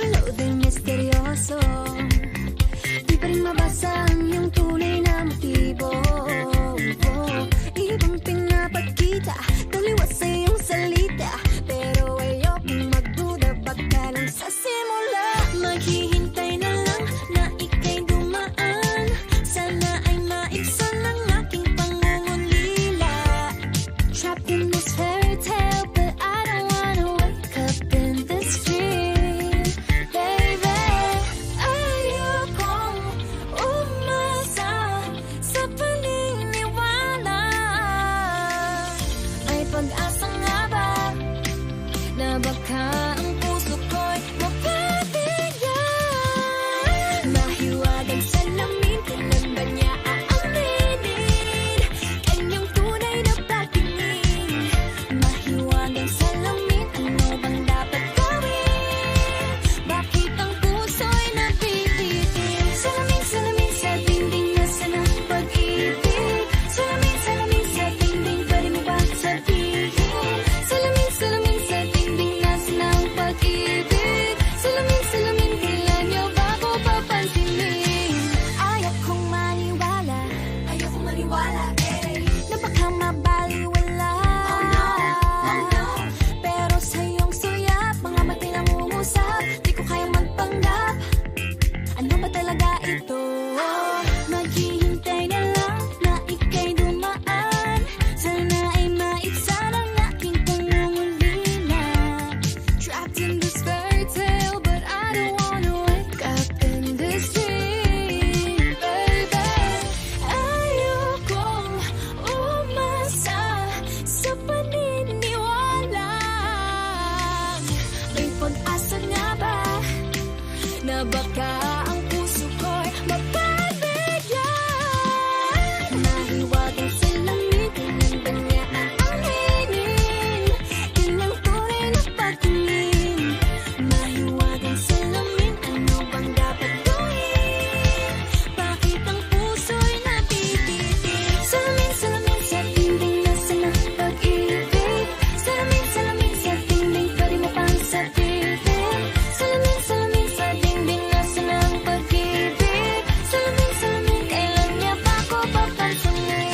magulo din misteryoso. Di pa rin mabasa ang iyong tunay na motibo. Ibang pinapakita, taliwas sa iyong salita, pero ayokong magduda, baka lang sa simula. Maghihintay na lang na ika'y dumaan, sana ay maibsan ang aking pangungulila. Trapped in this fairy tale, but I don't wanna wake up in this dream, baby. Ayokong umasa sa paniniwala. May pag-asa nga ba na baka ang puso ko'y mapabigyan? Mahiwagang salamin, kailan ba niya aaminin kanyang tunay na pagtingin? Mahiwagang salamin, ano bang dapat gawin? Bakit ang puso'y napipitin? Salamin, salamin sa dingding, nasaan ang pag-ibig? Salamin, salamin sa dingding, pwede mo ba sabihin? Salamin, salamin sa dingding, nasaan ang pag-ibig? Salamin, salamin, kailan niyo ba ako papansinin? Ayokong maniwala, na baka mabaliwala. Pero sa iyong sulyap, mga matay nangungusap, di ko kayang magpanggap. Ano ba talaga ito? Maghihintay na lang na ika'y dumaan, sana ay maibsan ang aking pangungulila. Trapped in this fairy tale, but I don't wanna wake up in this dream, baby. Ayokong umasa sa paniniwala. May pag-asa nga ba na baka ang puso ko'y mapabigyan? Mahiwagang salamin, kailan ba niya aaminin kanyang tunay na pagtingin? Mahiwagang salamin, ano bang dapat gawin? Bakit ang puso'y napipitin? Salamin, salamin sa dingding, nasaan ang pag-ibig? Salamin, salamin sa dingding, pwede mo pang sabihin? Salamin, salamin sa dingding, nasaan ang pag-ibig? Salamin, salamin, kailan niya ba ako papansinin?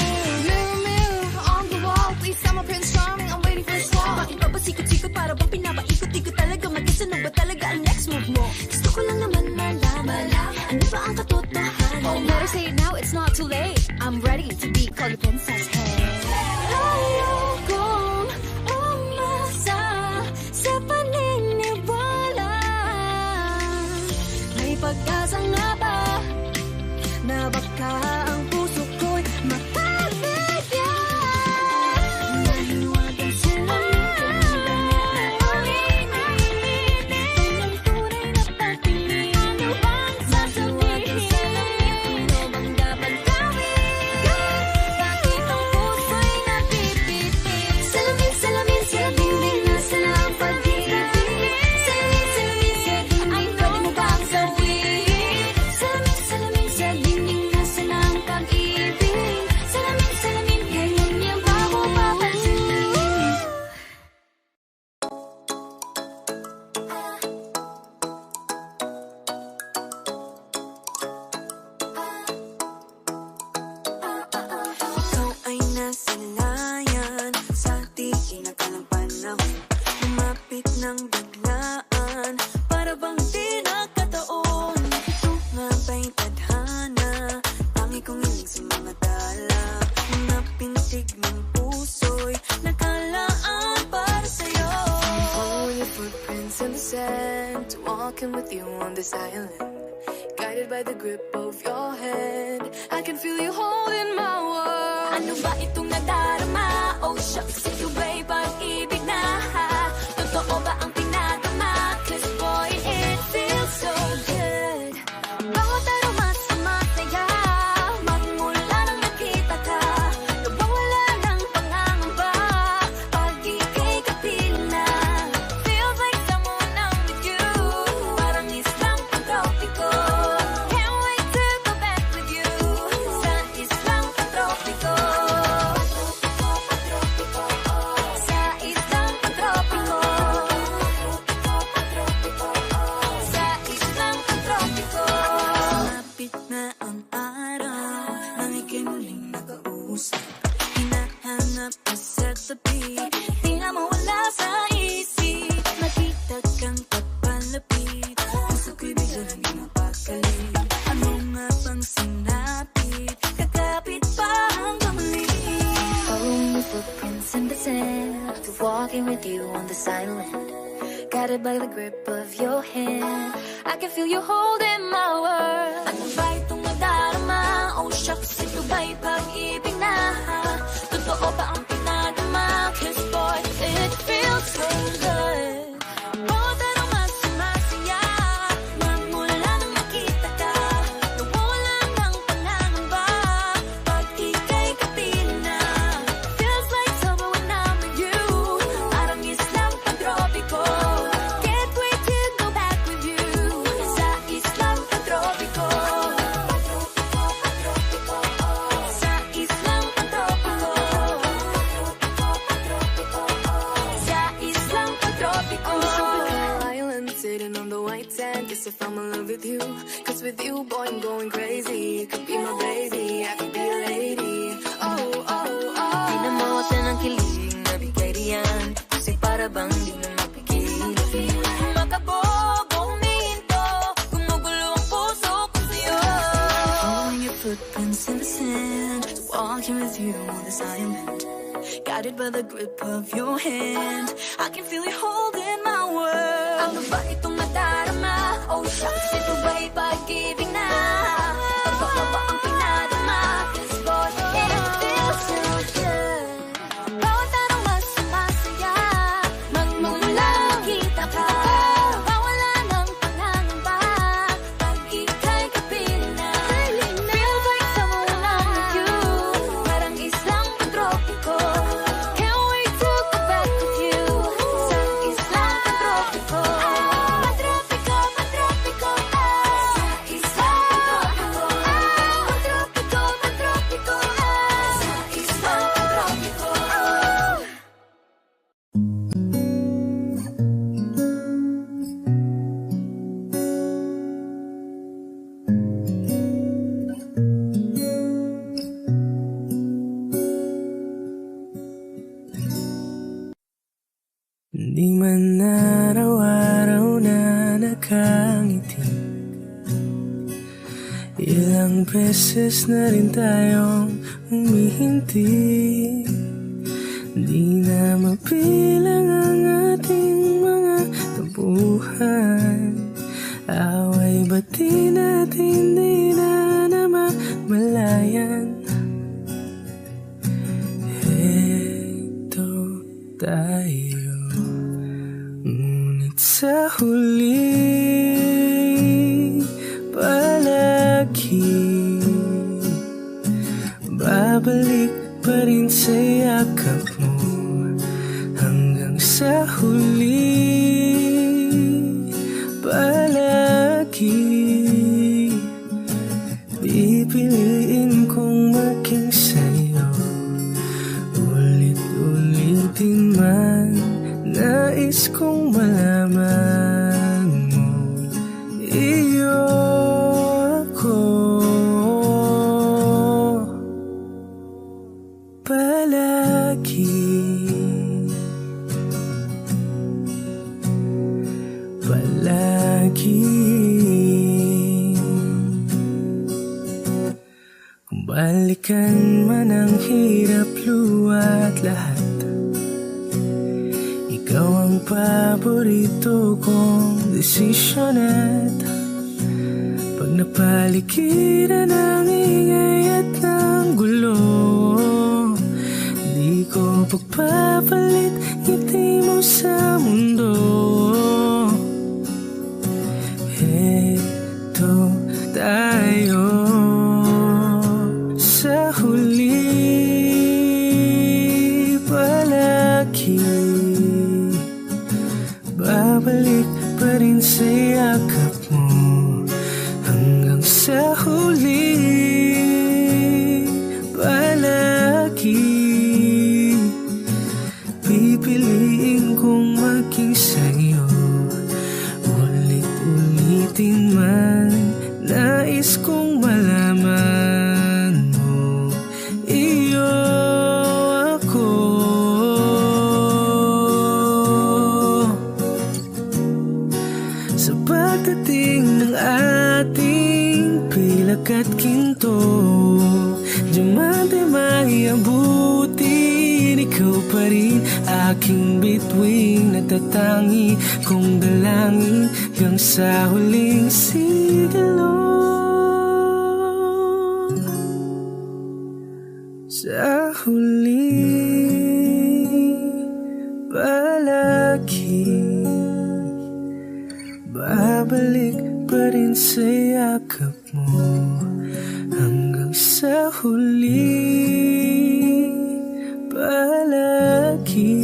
Mirror, mirror on the wall, please tell my Prince Charming I'm waiting for a swap. Bakit ba sikot-sikot, para bang pinapaikot-ikot talaga? Mag-isa na ba talaga ang next move mo? Gusto ko lang naman malaman, ano ba ang katotohanan? Oh, better say it now, it's not too late. I'm ready to be called a princess, hey. Ayokong umasa sa paniniwala. May pag-asa nga ba na baka ang puso ko'y mapabigyan? Mahiwagang salamin, kailan ba niya aaminin kanyang tunay na pagtingin? Ano bang sasabihin? Ano bang dapat gawin? Bakit ang puso'y napipitin? Salamin, salamin sa dingding, nasaan ang pag-ibig? Salamin, salamin sa dingding, pwede mo bang sabihin? Salamin, salamin sa dingding, nasaan ang pag-ibig? Salamin, salamin, kailan niya ba ako papansinin? Ikaw ay nasa layan sa di inakalang panahon, lumapit ng biglaan, para bang di nakataon. Ito nga ba'y tadhana, tangi kong hiling sa mga tala, mga pintig ng puso'y nakalaan para sa'yo. Follow your footprints in the sand, walking with you on this island, guided by the grip of your hand. I can feel you holding my world. Ano ba itong nadarama? Oh shucks, ito ba'y pag-ibig na? Totoo ba ang pinagama? 'Cause boy, it feels so good. Bawat aroma sa masaya, magmula nang nakita ka, nawawala ng pangangamba pag ika'y kapiling na. Feels like someone I'm with you, parang islang pagtropiko. Can't wait to go back with you sa islang pagtropiko. muling nakausap. Hinahanap ka sa tabi, di na mawala sa isip. Nakita kang papalapit, puso ko'y bigla naging mapakali. Ano nga bang sinapit, kakapit pa hanggang muli. Following your footprints in the sand, to walking with you on the silent, guided by the grip of your hand. I can feel you holding my world. Ano ba itong nadarama? Oh shucks, ito ba'y pag-ibig na? Totoo ba ang pinadama? 'Cause boy, it feels so good. Bawat araw mas sumasaya, magmula nang makita ka. Nawala ng pangangamba, pag ika'y kapiling na. Feels like summer when I'm with you, parang islang pantropiko. Can't wait to go back with you, sa islang pantropiko. Sa islang pantropiko. Sa islang pantropiko. Island sitting on the white sand. Guess if I'm in love with you, 'cause with you, boy, I'm going crazy. You could be my baby, I could be a lady. Oh, oh, oh. Di na mawala ng kilig na bigay riyan, kasi para bang di na mapigil. Makabog, huminto, gumugulo ang puso ko sa'yo. Following your footprints in the sand, walking with you on this island, guided by the grip of your hand. I can feel you holding my world. Ano ba itong nadarama? Oh shucks, ito ba'y pag-ibig na? Totoo ba ang pinadama? 'Cause boy, it feels so good. Bawat araw mas sumasaya, magmumula makita ka. Mawala ng pangangamba, pag ika'y kapiling na. Feels like summer when I'm with you, parang islang pantropiko. Can't wait to go back with you, sa islang pantropiko. Pantropiko, pantropiko, sa islang pantropiko. Pantropiko, pantropiko, sa islang pantropiko. Di man araw-araw na nakangiti, ilang beses na rin tayong humihinti. Di na mapilang ang ating mga tabuhan, away ba't di natin di na namamalayan. Heto tayo, ngunit sa huli palagi babalik pa rin sa yakap mo. Hanggang sa huli palagi pipiliin kong maging sa'yo. Ulit-ulitin man, nais kong malaman mo, iyo ako. Palagi, palagi. Kung balikan man ang hirap, luwa't lahat, ikaw ang paborito kong desisyon. At pag napaligiran ng ingay at ng gulo, di ko pagpapalit ngiti mo sa mundo. Heto tayo sa huli palagi, babalik pa rin sa yakap mo. Hanggang sa huli palagi pipiliin kong maging sa'yo. Ulit-ulitin man, nais kong malaman mo, may abutin, ikaw pa rin aking bituin, natatangi kong dalangin hanggang sa huling sigilo. Sa huling palagi, babalik pa rin sa yakap mo. Hanggang sa huling palagi,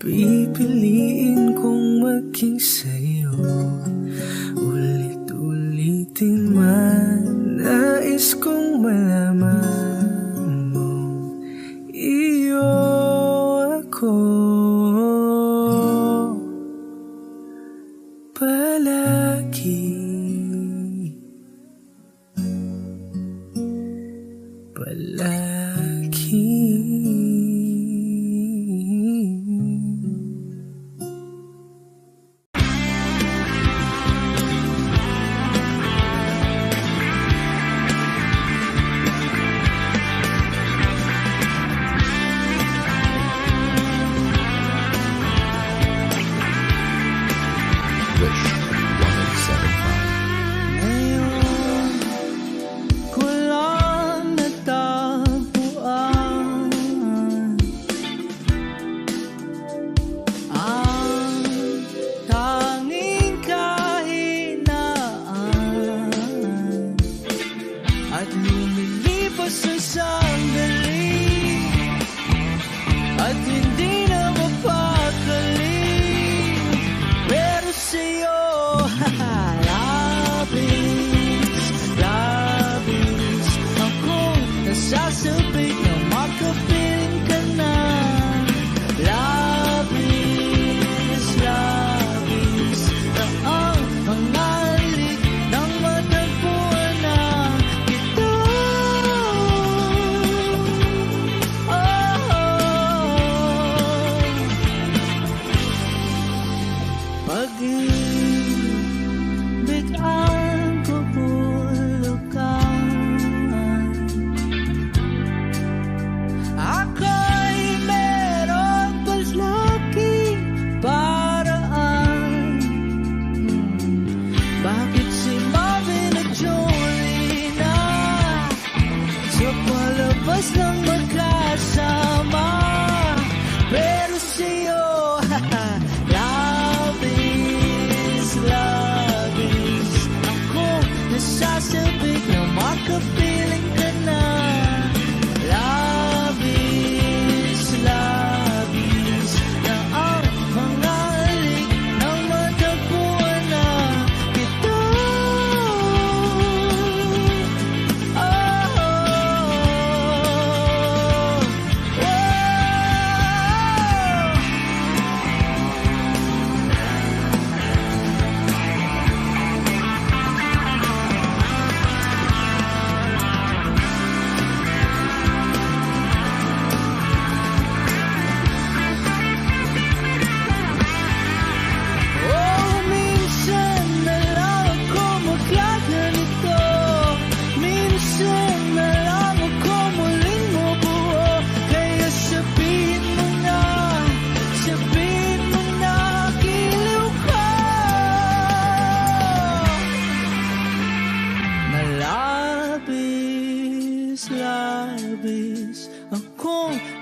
pipiliin kong maging sa'yo. Ulit-ulitin man, nais kong malaman mo, iyo ako palagi.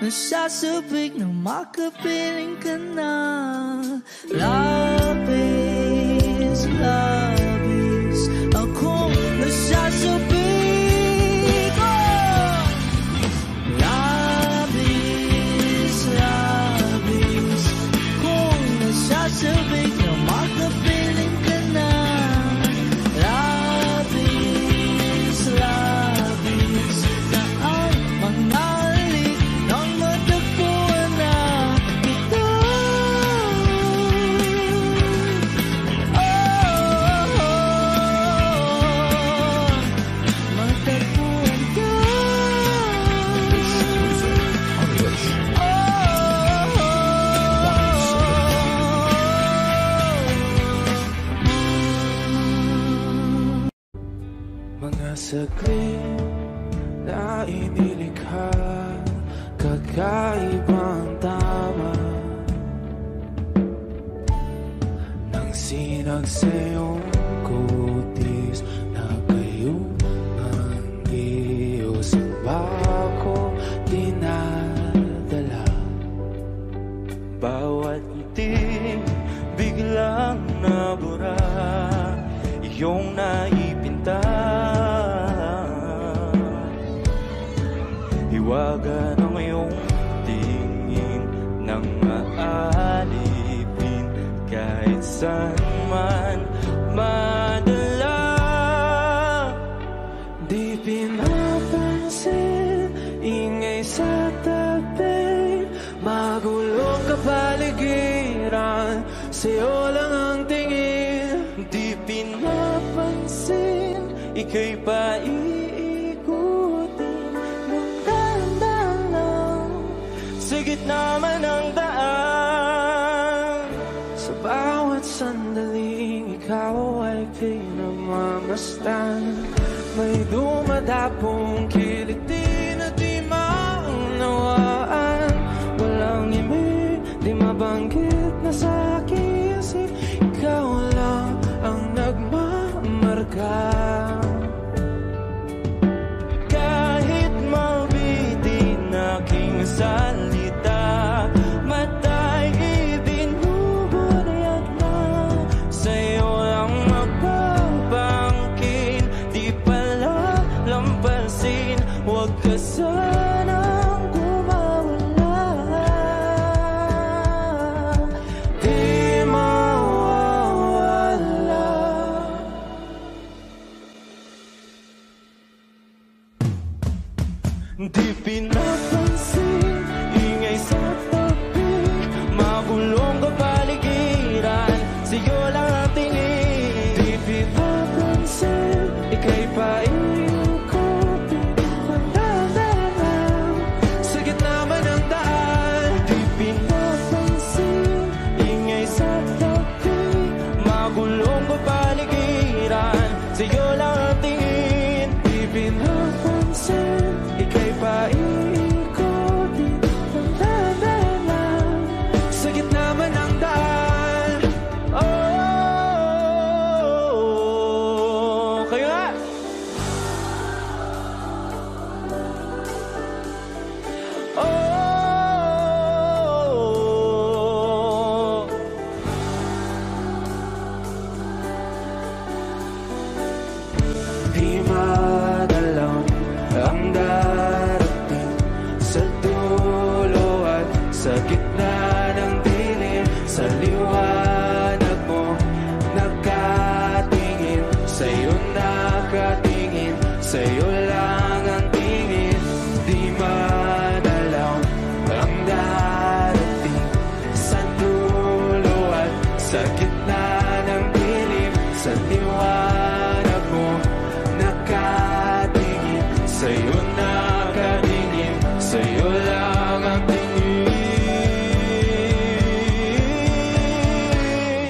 Nasasabik na makapiling ka na. Labis, labis, akong nasasabik. Oh! Labis, labis, akong nasasabik na makapiling ka na. Labis, labis, na ang mga saglit na tila inilikha, kakaibang tama nang sinag sa iyong kutis na kayong ang Diyos ba ko dinadala. Bawat ngiti biglang nabura, iyong naipinta. Hiwaga ng iyong tingin nang maalipin kahit saan man madala. Di pinapansin, ingay sa tabi, magulong kapaligiran, sa'yo lang ang tingin. Di pinapansin, ika'y paiikutin ng dahan-dahan lang, sa gitna man ng daan. Sa bawat sandaling ikaw ay pinagmamasdan, may dumadapong kiliti na di maunawaan. Walang ibig, di mabanggit na sa aking isip, ikaw lang ang nagmamarka. Kahit mabitin aking salita, matay ibinubunayag na, sa'yo lang magbabangkin. Di pala lampasin, huwag ka sanang gumawala. Di mawawala. Di pinapansin, ingay sa tabi, magulong kapaligiran, sa'yo lang ang tingin. Di pinapansin, ika'y paiikutin ng dahan-dahan, sa gitna man ng daan. Di pinapansin, ingay sa tabi, magulong kapaligiran, sa'yo lang ang tingin. Di pinapansin, ika'y paiikutin ng dahan-dahan, sa gitna man ng daan. Oh, kayo nga! Oh, di madalaw ang darating sa dulo at sa gitna ng dilim. Sa liwanag mo nakatingin, sa'yo nakatingin, sa'yo lang ang tingin. Di madalaw ang darating sa dulo at sa gitna ng dilim. Sa liwanag mo nakatingin, sa'yo nakatingin, sa'yo lang ang tingin.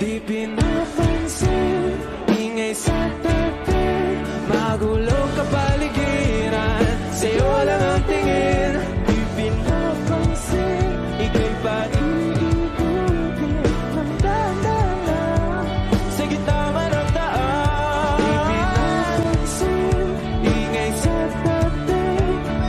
Di pinapansin, ingay sa tabi, magulong kapaligiran, sa'yo lang ang tingin. Di pinapansin, ika'y paiikutin ng dahan-dahan, sa gitna man ng daan. Di pinapansin, ingay sa tabi,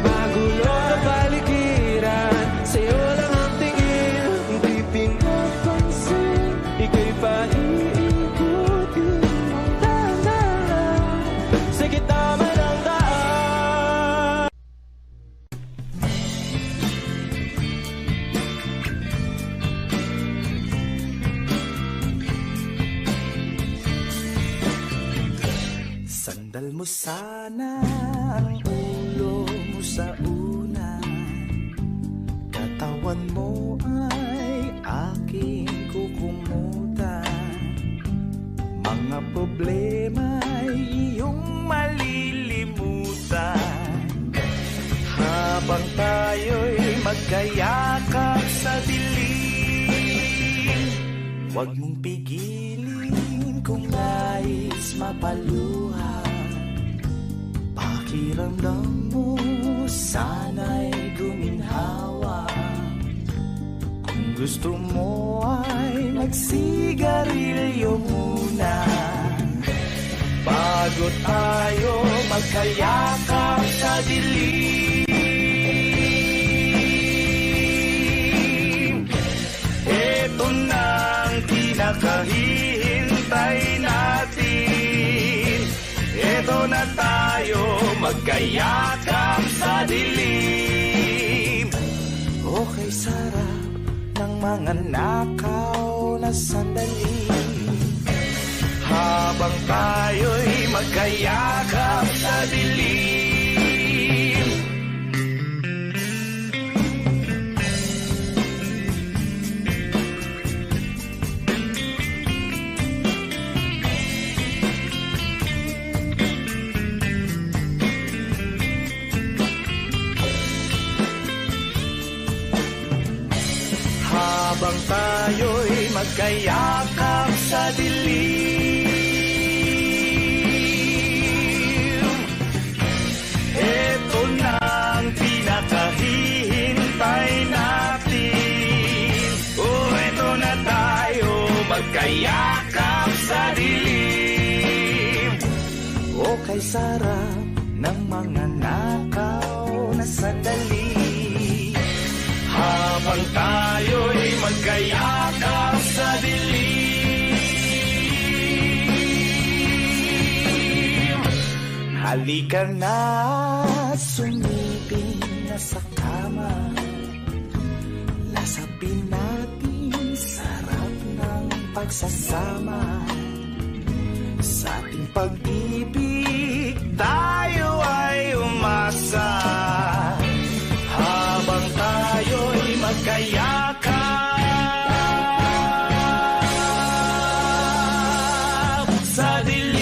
magulong kapaligiran, sa'yo lang ang tingin. Di pinapansin, ika'y paiikutin ng dahan-dahan, sa gitna man ng daan. Sandal mo sana ang ulo mo sa unan, katawan mo ay aking kukumutan. Mga problema'y iyong malilimutan, habang tayo'y magkayakap sa dilim. Huwag mong pigilin kung nais mapaluhan, pakiramdam mo sana'y guminhawa. Kung gusto mo ay magsigarilyo muna bago tayo magkayakap sa dilim. Ito na ang pinakahihintay natin. Ito na tayo magkayakap sa dilim. Okay, sarap ng mga nakaw na sandali habang tayo'y magkayakap sa dilim. Habang tayo'y magkayakap sa dilim, eto na ang pinakahihintay natin. Eto na tayo magkayakap sa dilim. Kay sarap ng mga nakaw na sandali habang tayo'y magkayakap sa dilim. Halika na, sumipin na sa kama. Lasapin natin sarap ng pagsasama. Sa ating pag-ibig tayo ay umasa. Habang tayo'y magkayakap sa dilim.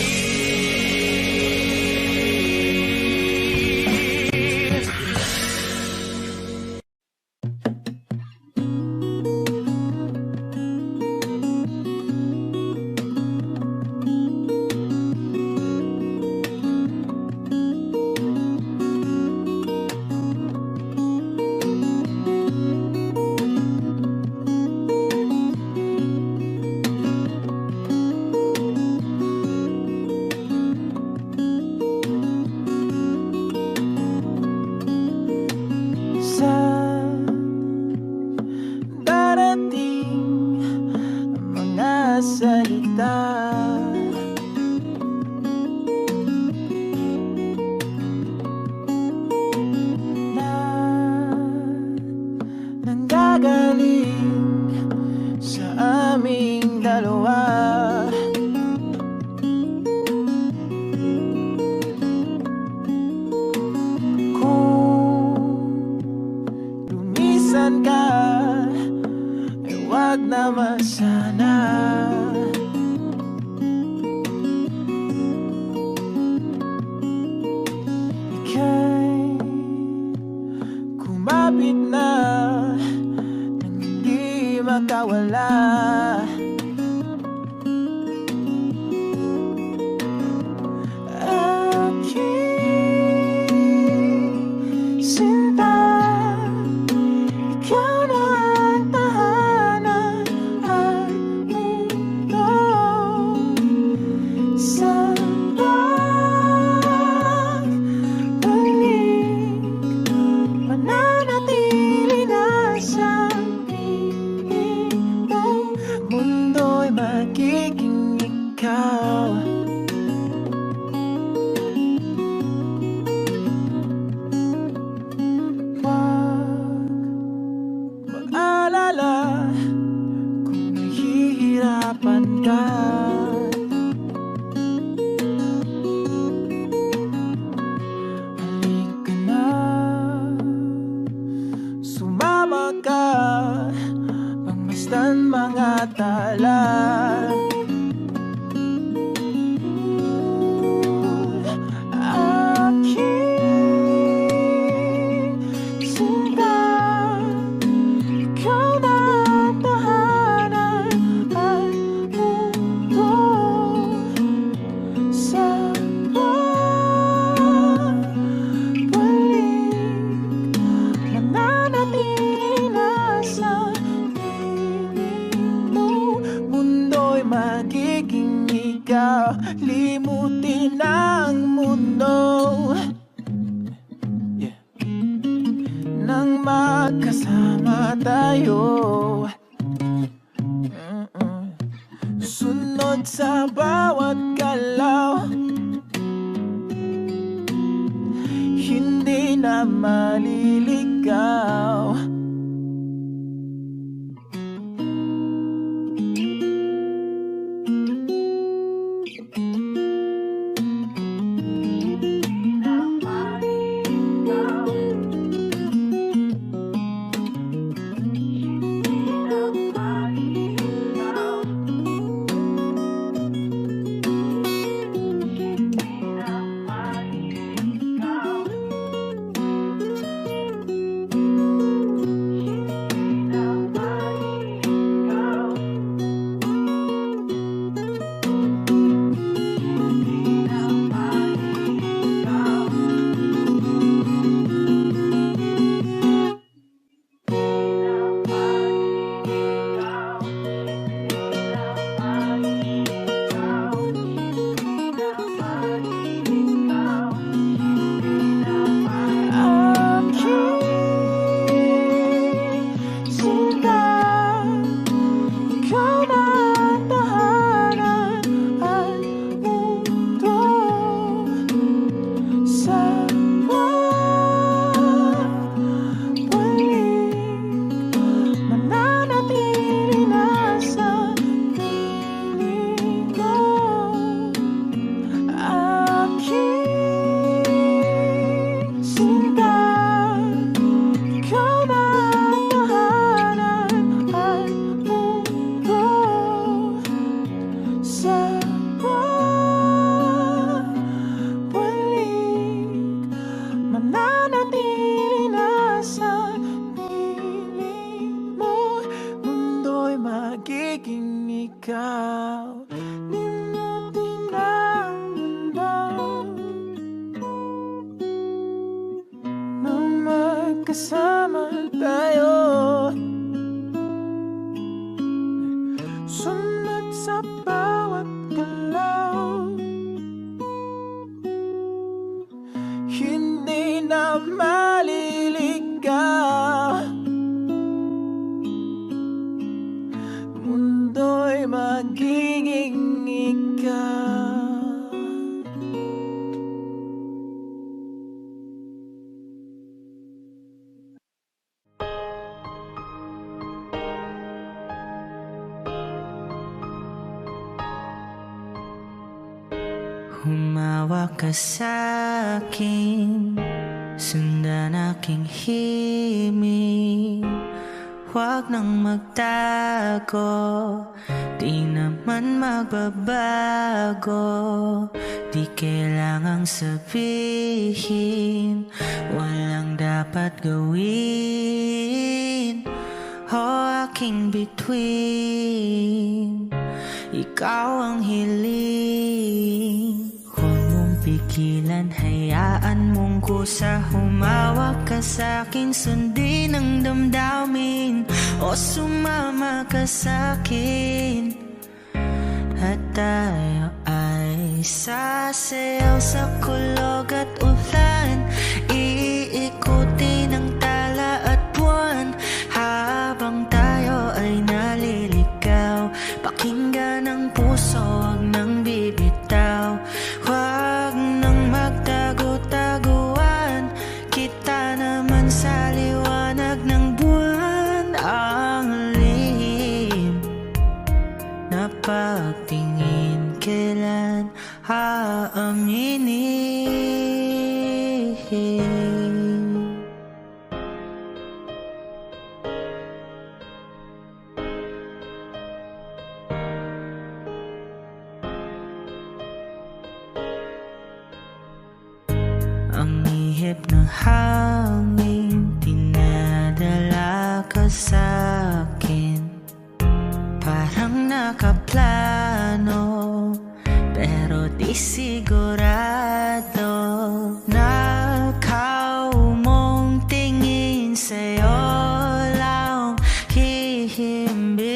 Sanang magkasama tayo. Sunod sa bawat galaw, hindi na maliligaw. Kasama tayo, sunod sa bawat galaw, hindi na maliligaw. Mundo'y magiging ikaw. Humawak ka sa'kin, sundan aking himig. Huwag nang magtago, di naman magbabago. Di kailangang sabihin, walang dapat gawin. O aking bituin, ikaw ang hiling. Pigilan, hayaan mong kusa. Humawak ka sa'kin, sundin ang damdamin. O sumama ka sa'kin, at tayo ay sasayaw sa kulog at ulan. Iikutin ang tala at buwan, habang tayo ay naliligaw. Pakinggan ang puso, huwag nang bibitaw. Huwag nang magtago-taguan, kita naman sa liwanag ng buwan. Ang lihim na pagtingin, kailan aaminin? Ang ihip ng hangin, dinadala ka sa'kin. Parang nakaplano, pero di sigurado. Nakaw mong tingin, sa'yo lang hihimbing.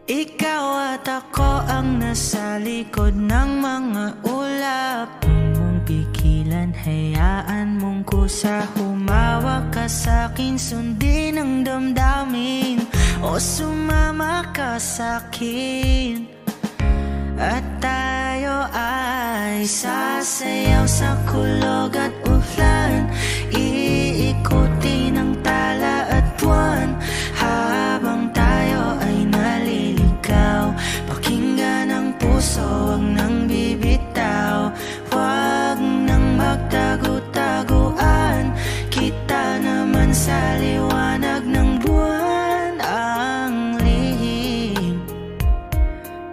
Ikaw at ako ang nasa likod ng mga ulap. Huwag mong pigilan, hayaan mong ng kusa. Humawak ka sa'kin, sundin ang damdamin, o sumama ka sa'kin. At tayo ay sasayaw sa kulog at ulan, iikutin ang tala at buwan, habang tayo ay naliligaw. Pakinggan ang puso, wag nang bibitaw, wag nang magtago-taguan. Kita naman sa liwanag ng buwan ang lihim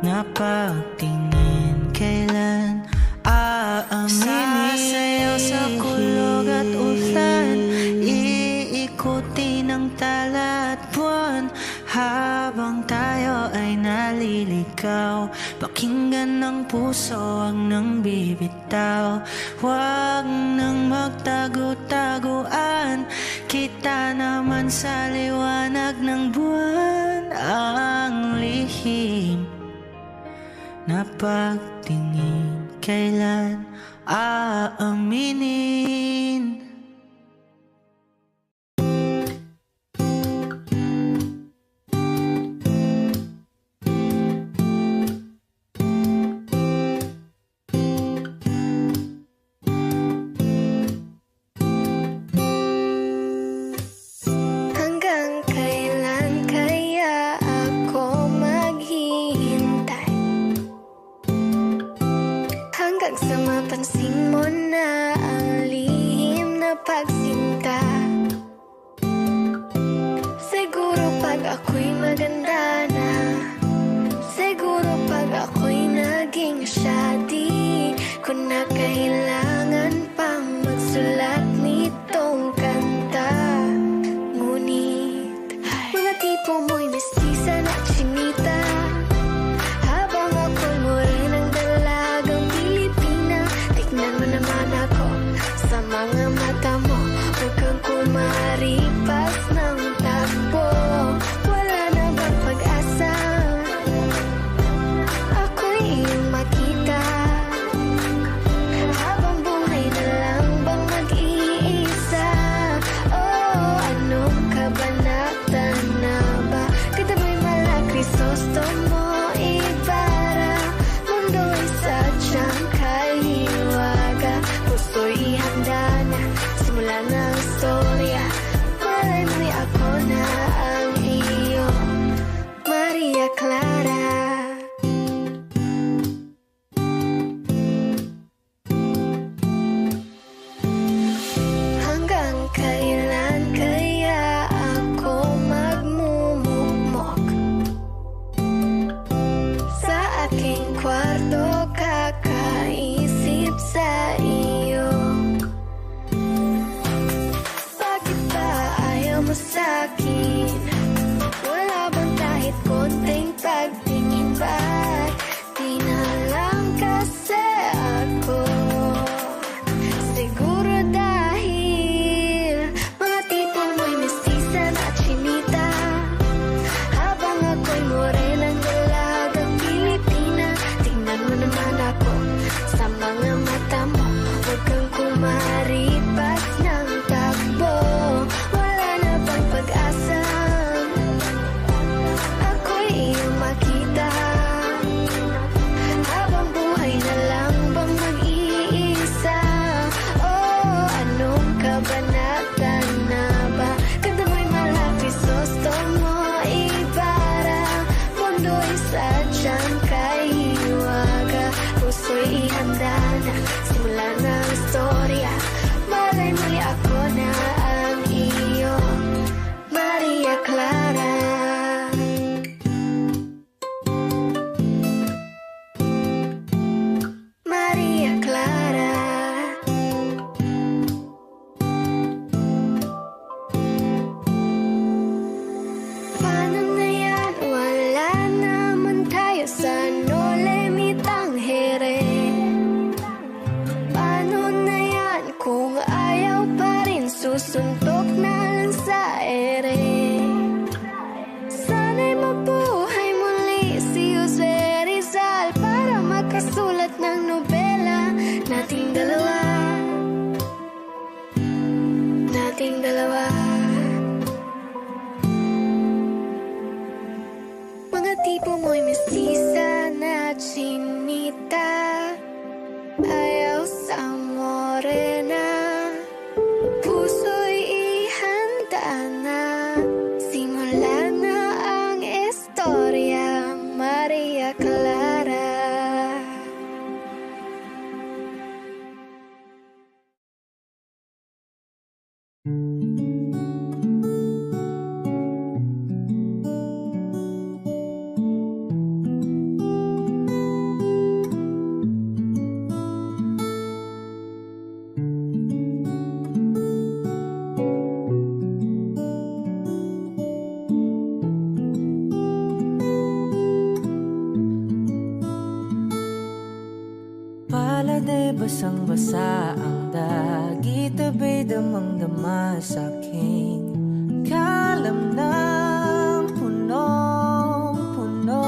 na pagtingin, kailan aaminin. Sasayaw sa kulog at ulan, iikutin ang tala at buwan, habang tayo ay naliligaw. Pakinggan ng puso, wag nang bibitaw, wag nang magtago-taguan. Kita naman sa liwanag ng buwan ang lihim na pagtingin, kailan aaminin. Hanggang kailan kaya ako maghihintay, hanggang sa mapansin mo na ang lihim na pagsinta. Siguro pag ako'y maganda na, siguro pag ako'y naging siya, di ko na kailangan pang magsulat nitong kanta. Ngunit mga tipo mo'y mestiza na chinita, habang ako'y morenang dalagang Pilipina. Tignan mo naman ako sa mga mata mo, huwag kang kumaripas ng takbo. Wala na bang pag-asa ako'y iyong makita, habang buhay na lang bang mag-iisa? Oh, anong kabanata na ba? Kataboy mala Crisostomo Ibarra, mundo'y sadyang kahiwaga, puso'y ihanda na, simula na ang istorya. Malay mo'y ako na ang iyong Maria Clara. Hanggang kailan kaya ako magmumukmok sa aking kwarto, kakaisip sa iyo? Bakit ba ayaw mo sa'kin? Wala bang kahit konting pagtingin back? Di na lang kasi ako. Siguro dahil mga tipo mo'y mestiza na chinita, habang ako'y morenang dalagang Pilipina. Tingnan mo naman ako sa mga mata mo, huwag kang kumaripas ng takbo. Wala na bang pag-asa ako'y iyong makita, habang buhay na lang bang mag-iisa? Oh, anong kabanata na ba? Kanta mo'y mala Crisostomo Ibarra, mundo'y sadyang kahiwaga, puso'y ihanda na, simula na ang istorya. Malay mo'y ako na ang iyong Maria Clara. Maria Clara. Paano na yan? Wala naman tayo sa no limitang here. Paano na yan kung ayaw pa rin, susuntok na lang sa ere? Sana'y mabuhay muli si Jose Rizal para makasulat ng nobela nating dalawa. taba'y damang-dama sa'king kalam ng punong-puno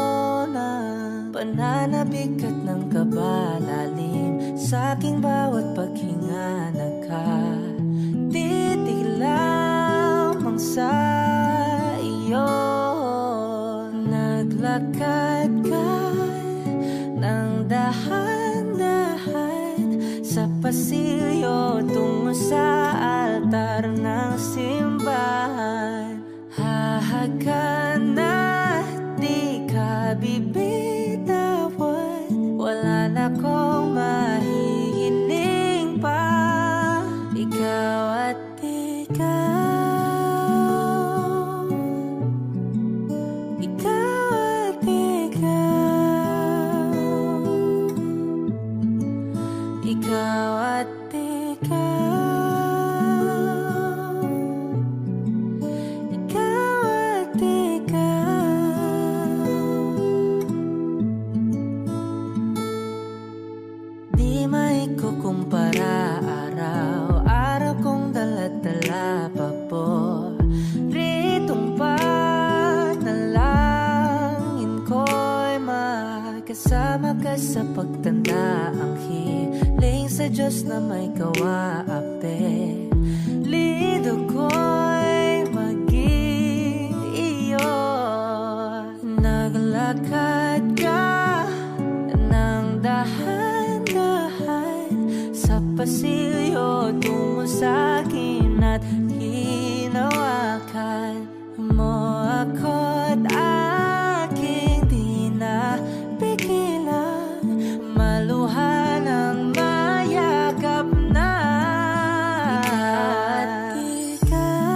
na pananabik at ng kabalalim sa'king bawat paghinga nakatitig lamang sa iyo. Naglakad ka ng dahan-dahan sa pasilyo tungo sa altar ng simbahan. Hahagan at di ka bibitawan, wala na kong mahihiling pa. Ikaw at ikaw, ikaw at ikaw, ikaw at ikaw, ikaw at ikaw. Di maikukumpara araw-araw kong dala-dala pa po ritong panalangin ko'y makasama ka sa pagtanda. Ang hiling sa Diyos na may kawaape, lido ko'y maging iyo. Naglakad ka ng dahan-dahan sa pasilyo tungo sa'kin at hinawakan mo ako't aking di na pigilan, maluhan ang mayakap na. Ikaw at ikaw,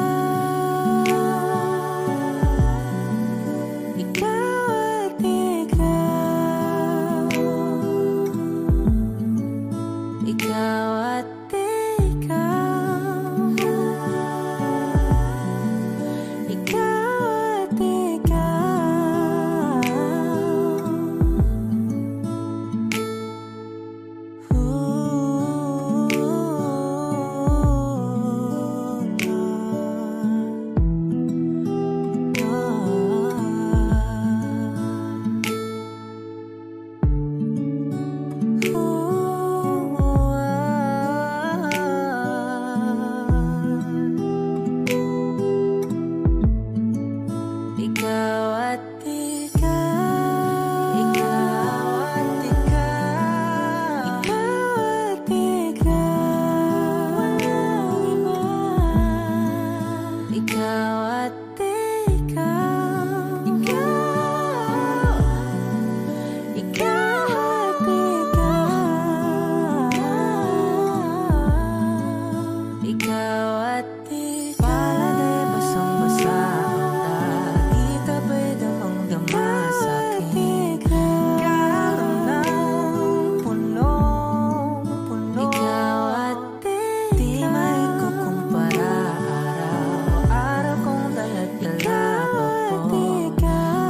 ikaw at ikaw, ikaw at ikaw. Ikaw at ikaw, ikaw at ikaw, ikaw at ikaw, walang iba. Ikaw at ikaw, ikaw, ikaw at ikaw, ikaw at ikaw. Pala'y basang-basa ang taba'y damang-dama sa'king kalam ng punong-puno. Ikaw at ikaw, di maikukumpara araw-araw kong dala-dala pa po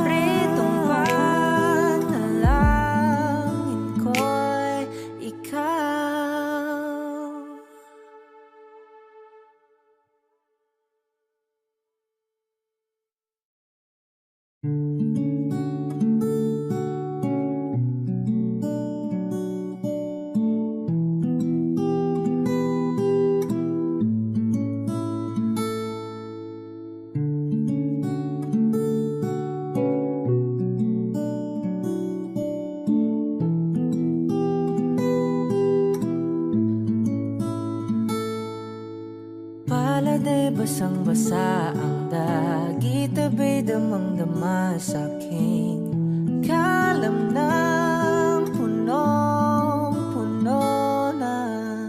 ritong panalangin ko'y ikaw. Pala'y basang-basa ang dagit, taba'y damang-dama sa'king kalam ng punong-puno na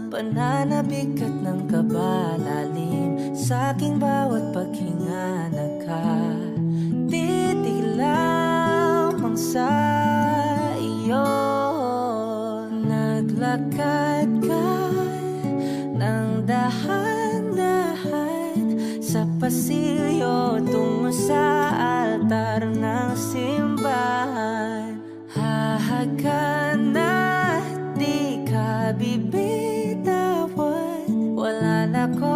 pananabik at ng kabalalim sa'king bawat paghinga nakatitig lamang sa iyo. Naglakad ka ng dahan-dahan sa pasilyo tungo sa altar ng simbahan. Hahagan at di ka bibitawan, wala na ko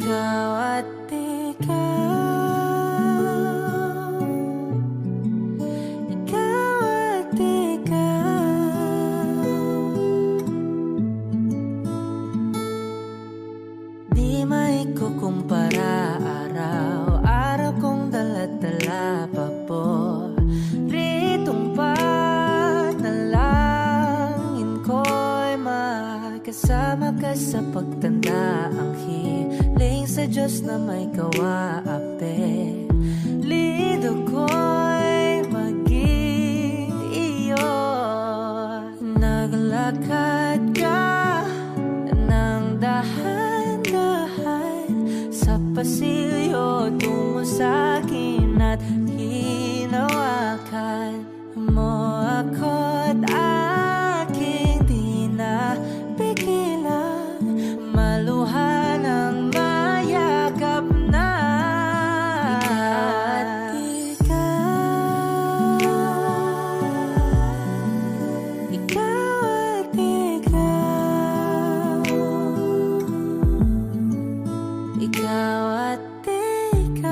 ikaw at ikaw, ikaw at ikaw. Di maikukumpara araw-araw kong dala-dala paboritong panalangin ko'y makasama ka sa pagtanda. Ang hiling sa Diyos na may kawaapelido ko'y maging iyo. Naglakad ka ng dahan-dahan sa pasilyo tungo sa akin at hinawakan mo ako't aking di na pigilan. Maluhan ang mayakap na ikaw at ikaw, ikaw at ikaw,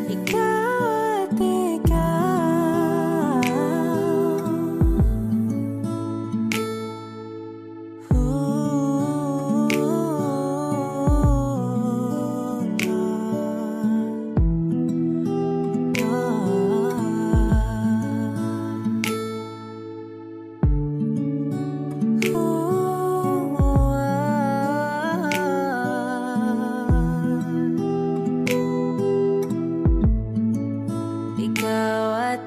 ikaw at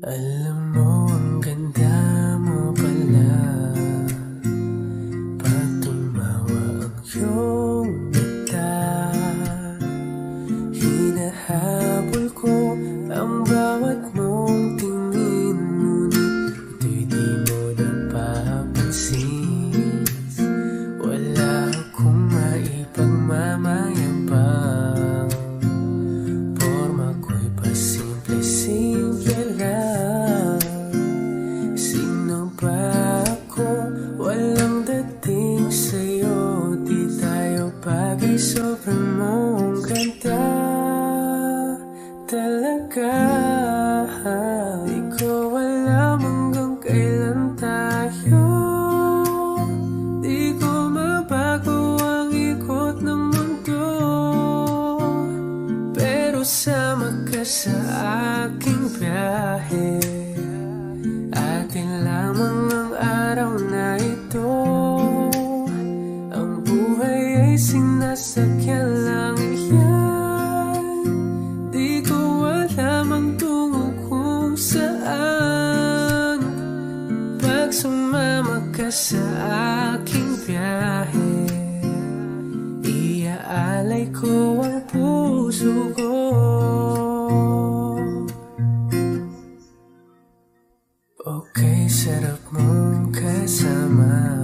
alam mo ang ganda mo pala pag tumawa ang iyong mata. Hinahabol ko ang bawat mong tingin, ngunit ito'y di mo napapansin. Wala akong maipagmamayabang, porma ko'y pasimple-simple lang. Sino ba ako? Walang dating sa'yo, di tayo bagay, sobrang mong ganda talaga. Di ko alam hanggang kailan tayo, di ko mabago ang ikot ng mundo, pero sama ka sa aking biyahe. Atin lamang ang araw na ito, ang buhay ay sinasakyan lang yan. Di ko alam ang tungo kung saan, pag sumama ka sa aking biyahe. Iaalay ko ang puso ko. Okay, sarap mong kasama,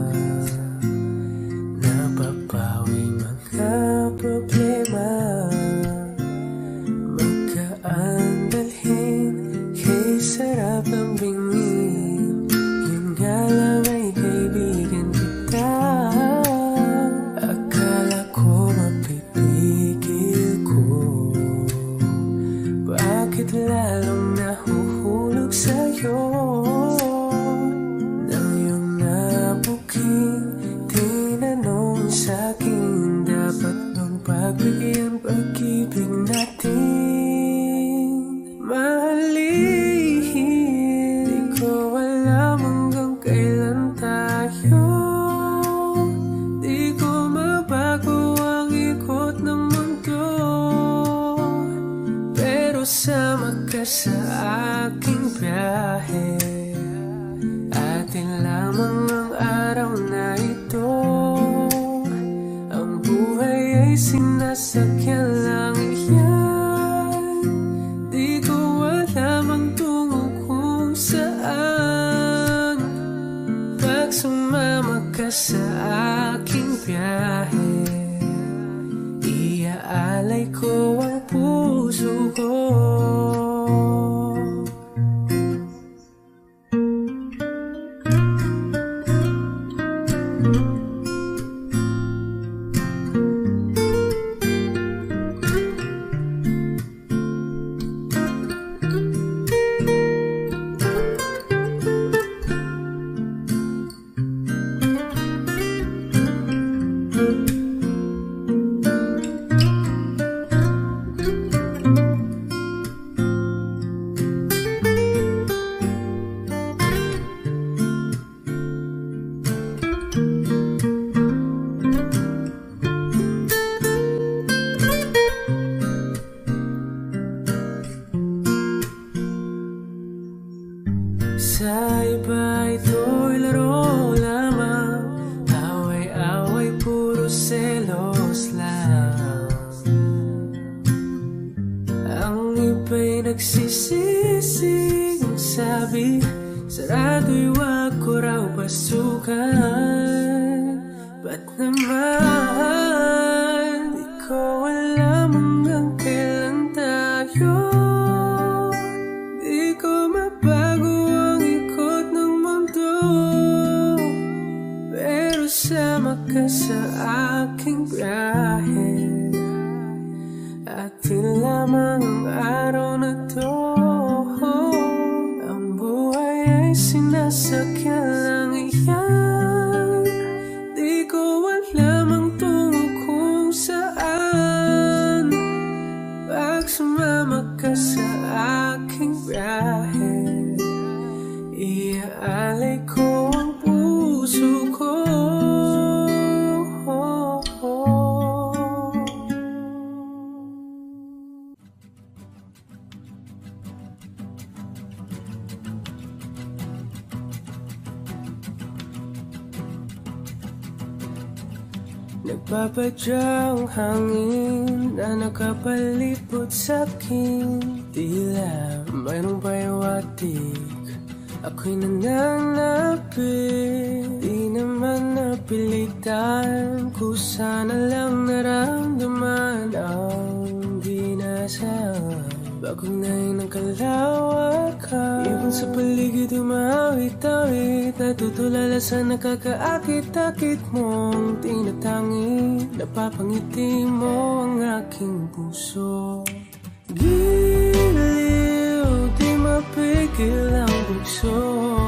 napapawi mga problema. Magkaan dalhin, kay sarap ang bingin. Yun nga lang ay kaibigan kita. Akala ko sa'kin dapat bang pagbigyan pag-ibig natin? Mahalin, di ko alam hanggang kailan tayo. Di ko mabago ang ikot ng mundo, pero sama ka sa aking biyahe. Atin lamang ang araw na ito, ang buhay ay sinasakyan lang iyan. Di ko alam ang tungo kung saan. Pag sumama ka sa aking biyahe, iaalay ko ang puso ko. Sa iba ito'y laro lamang, away-away puro selos lang. Ang iba'y nagsisisi, ang sabi sarado'y wag ko raw pasukan. Ba't naman di ko alam hanggang kailan tayo? Di ko mabago ang ikot ng mundo, pero sama ka sa aking biyahe. Atin lamang ang araw na to, ang buhay ay sinasakyan lang iyan. Di ko alam ang tungo kung saan. Pag sumama ka sa aking biyahe, iaalay ko ang puso ko. Nagpapadyang hangin na nakapalipot sa'kin, tila mayroong payawatik, ako'y nananapit. Di naman napilitan, kusa na lang naramdaman ang dinasal. Bagong nahin ng kalawakan, ibon sa paligid umawit-awit, natutulala sa nakakaakit-akit mong tinatangi. Napapangiti mo ang aking puso. Giliw, di mapigil ang bugso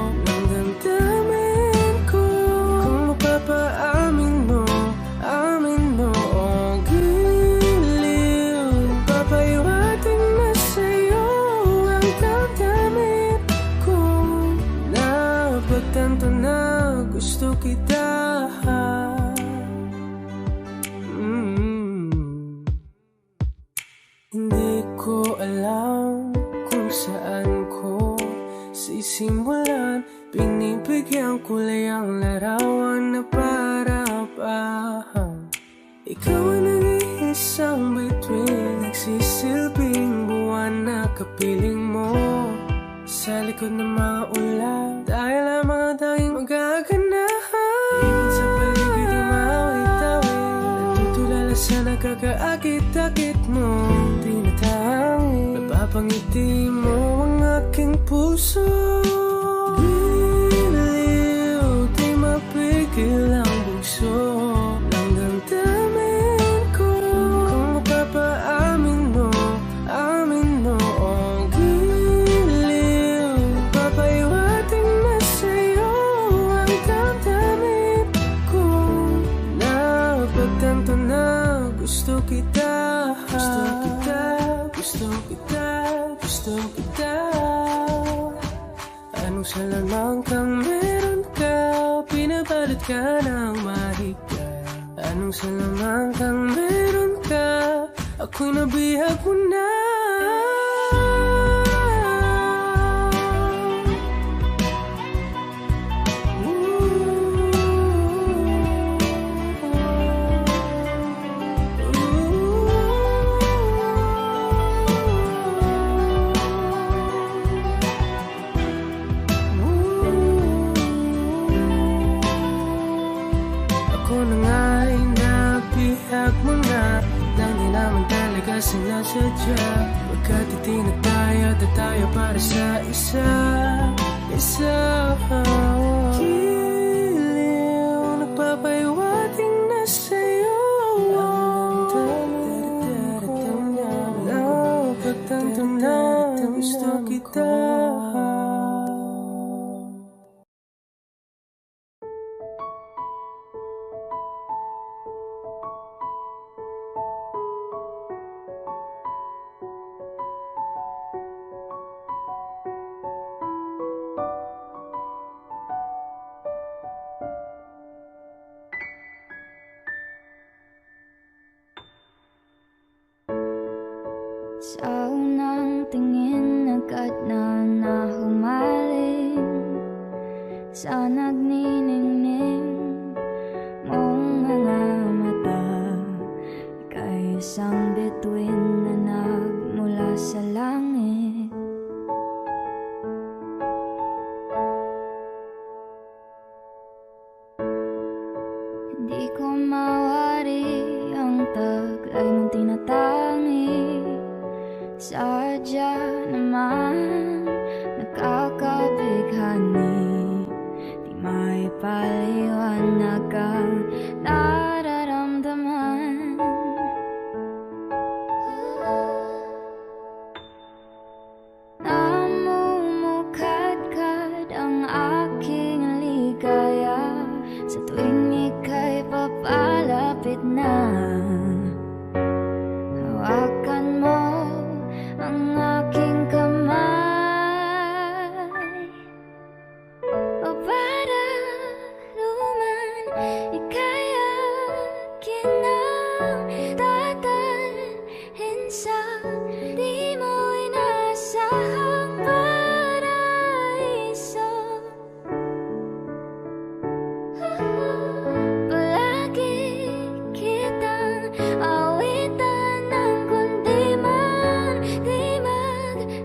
ng damdamin ko. Kung mapapaamin mo, amin mo. Oh, giliw, papayawating na sa'yo ang damdamin ko. Napagtanto na gusto kita. Hindi ko alam kung saan ko sisimulan. Binibigyan ko lang ang larawan na para-pahan. Ikaw ang nag-iisang bituin, nagsisilbing buwan na kapiling mo. Sa likod ng mga ulan, dahil lamang tayong magaganahan. Ibon sa paligid umawit-awit, natutulala sa nakakaakit-akit mo. Tinatangi, napapangiti mo ang aking puso. Giliw, di mapigil ang bugso ng damdamin ko. Kung mapapaamin mo, amin mo. Oh, giliw, papayawating na sa'yo ang damdamin ko. tanto na gusto kita. Gusto kita, gusto kita, gusto kita. Anong salamang kang meron ka, pinabalot ka ng mahika. Anong salamang kang meron ka, ako'y nabihag mo na. Sinasadya, pagkat itinag tayo at tayo para sa isa. Giliw, nagpapahiwating na sa'yo. Pagtanto na gusto kita. Sa unang tingin agad na nahumaling sa nagniningning mong mga mata. Ika'y isang bituin na nagmula sa langit. Hindi ko mawari ang taglay mong tinatangi. Sadya naman nakakabighani, di maipaliwanag ang nararamdaman. Namumukadkad ang aking ligaya sa tuwing ika'y papalapit na. Hawakan mo ang aking kamay, o para luman ika'y akin ang dadalhin sa di mo inasahang paraiso. Palagi kitang awitan ng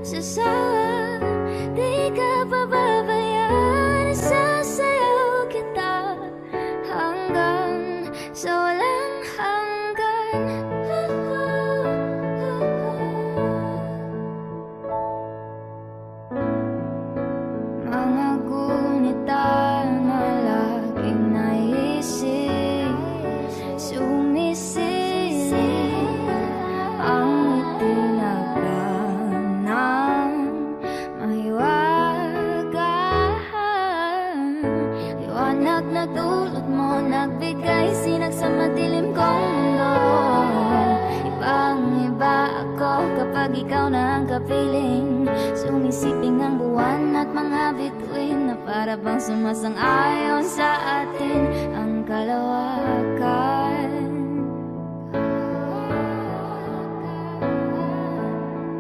sasawa, di ka pababayaan. Sasayaw kita hanggang sa walang hanggan. Mga gunita na laging naisip, sumisilip ang itinagda. Liwanag na dulot mo, nagbigay sinag sa madilim kong mundo. Ibang-iba ako kapag ikaw na ang kapiling. Sumisiping ang buwan at mga bituin na para bang sumasang-ayon sa atin ang kalawakan.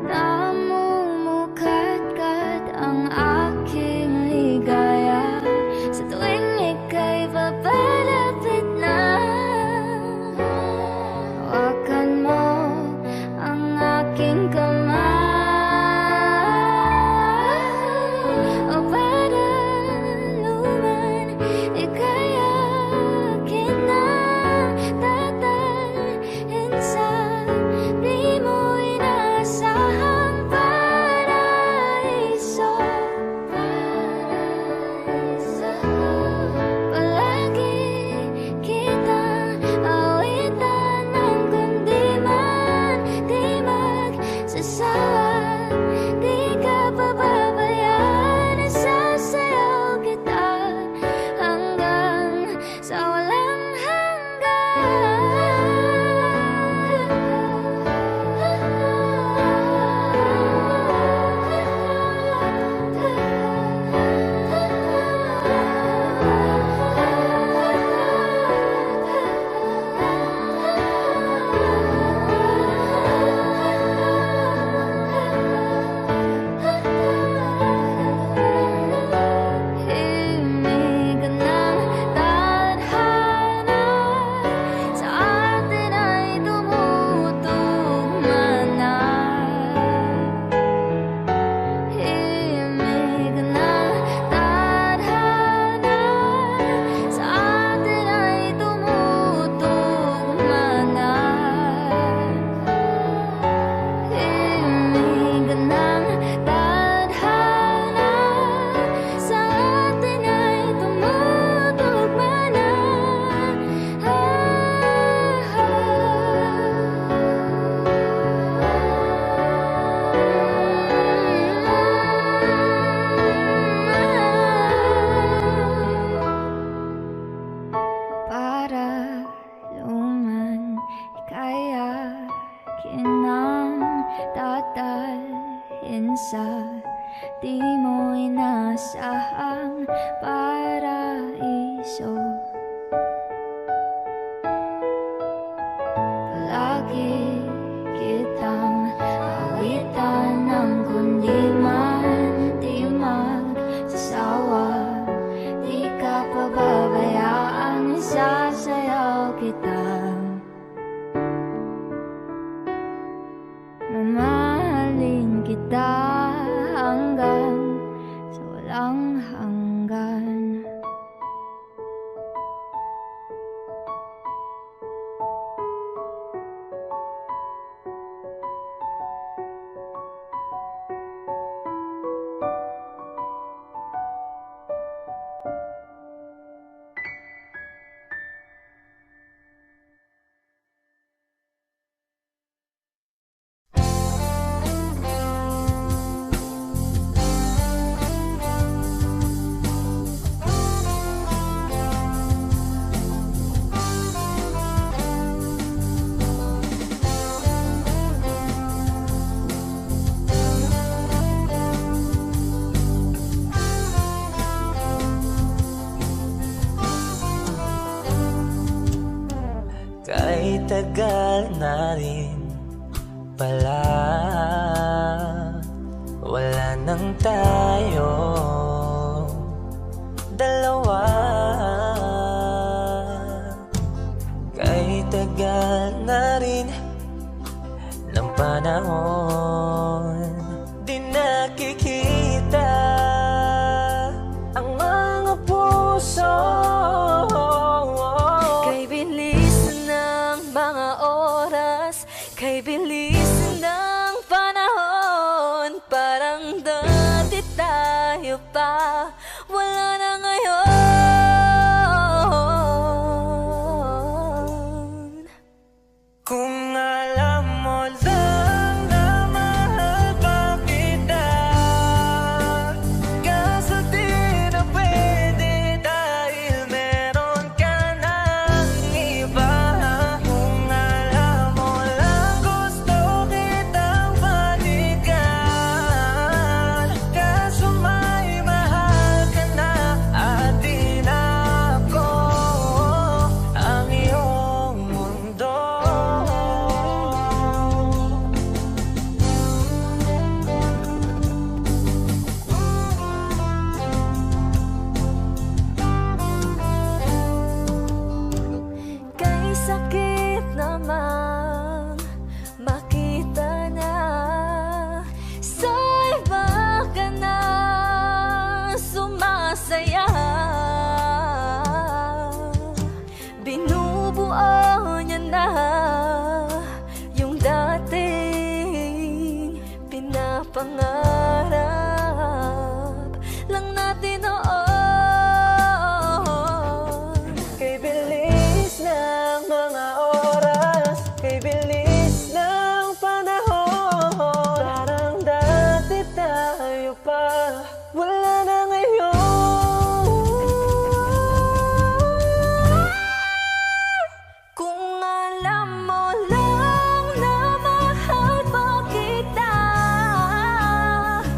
Namumukadkad ang aking ligaya sa tuwing ika'y papalapit na. Hawakan mo ang aking kamay, o para luman ika'y akin na. sa di mo inasahang paraiso. Palagi kitang awitan ng kundi man di magsasawa. Di ka pababayaan, sasayaw kita. Mamahalin kita hanggang sa walang hanggan. Kay tagal na rin pala, wala nang tayo dalawa. Kay tagal na rin ng panahon, di nakikita ang mga puso. Kay bilis ng mga oras, kay bilis ng panahon, parang dati tayo pa, wala na ngayon. Kung alam mo lang na mahal pa kita, kaso di na pwede dahil meron ka ng iba. Kung alam mo lang gusto kitang balikan, kaso may mahal ka na at di na ako ang iyong mundo. Kay sakit namang makita na sa iba ka na sumasaya. Binubuo niya na yung dating pinapangarap lang natin noon. Kay bilis ng mga oras, kay bilis ng panahon, parang dati tayo pa, wala na ngayon. Kung alam mo lang na mahal pa kita,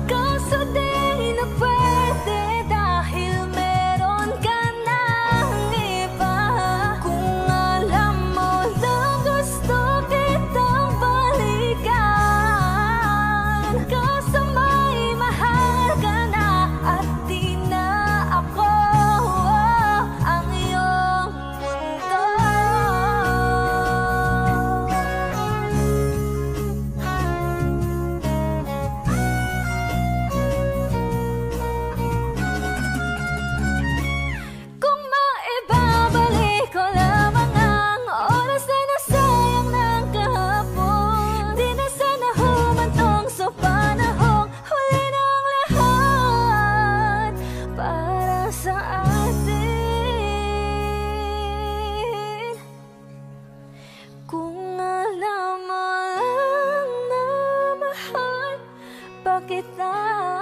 kaso di na pwede dahil meron ka ng iba. Kung alam mo lang gusto kitang balikan, kaso may mahal ka na at di na ako ang iyong mundo. Kung maibabalik ko lamang ang oras na nasayang ng kahapon, di na sana humantong sa panahong huli ng lahat para sa atin. Kung alam mo lang na mahal pa kita.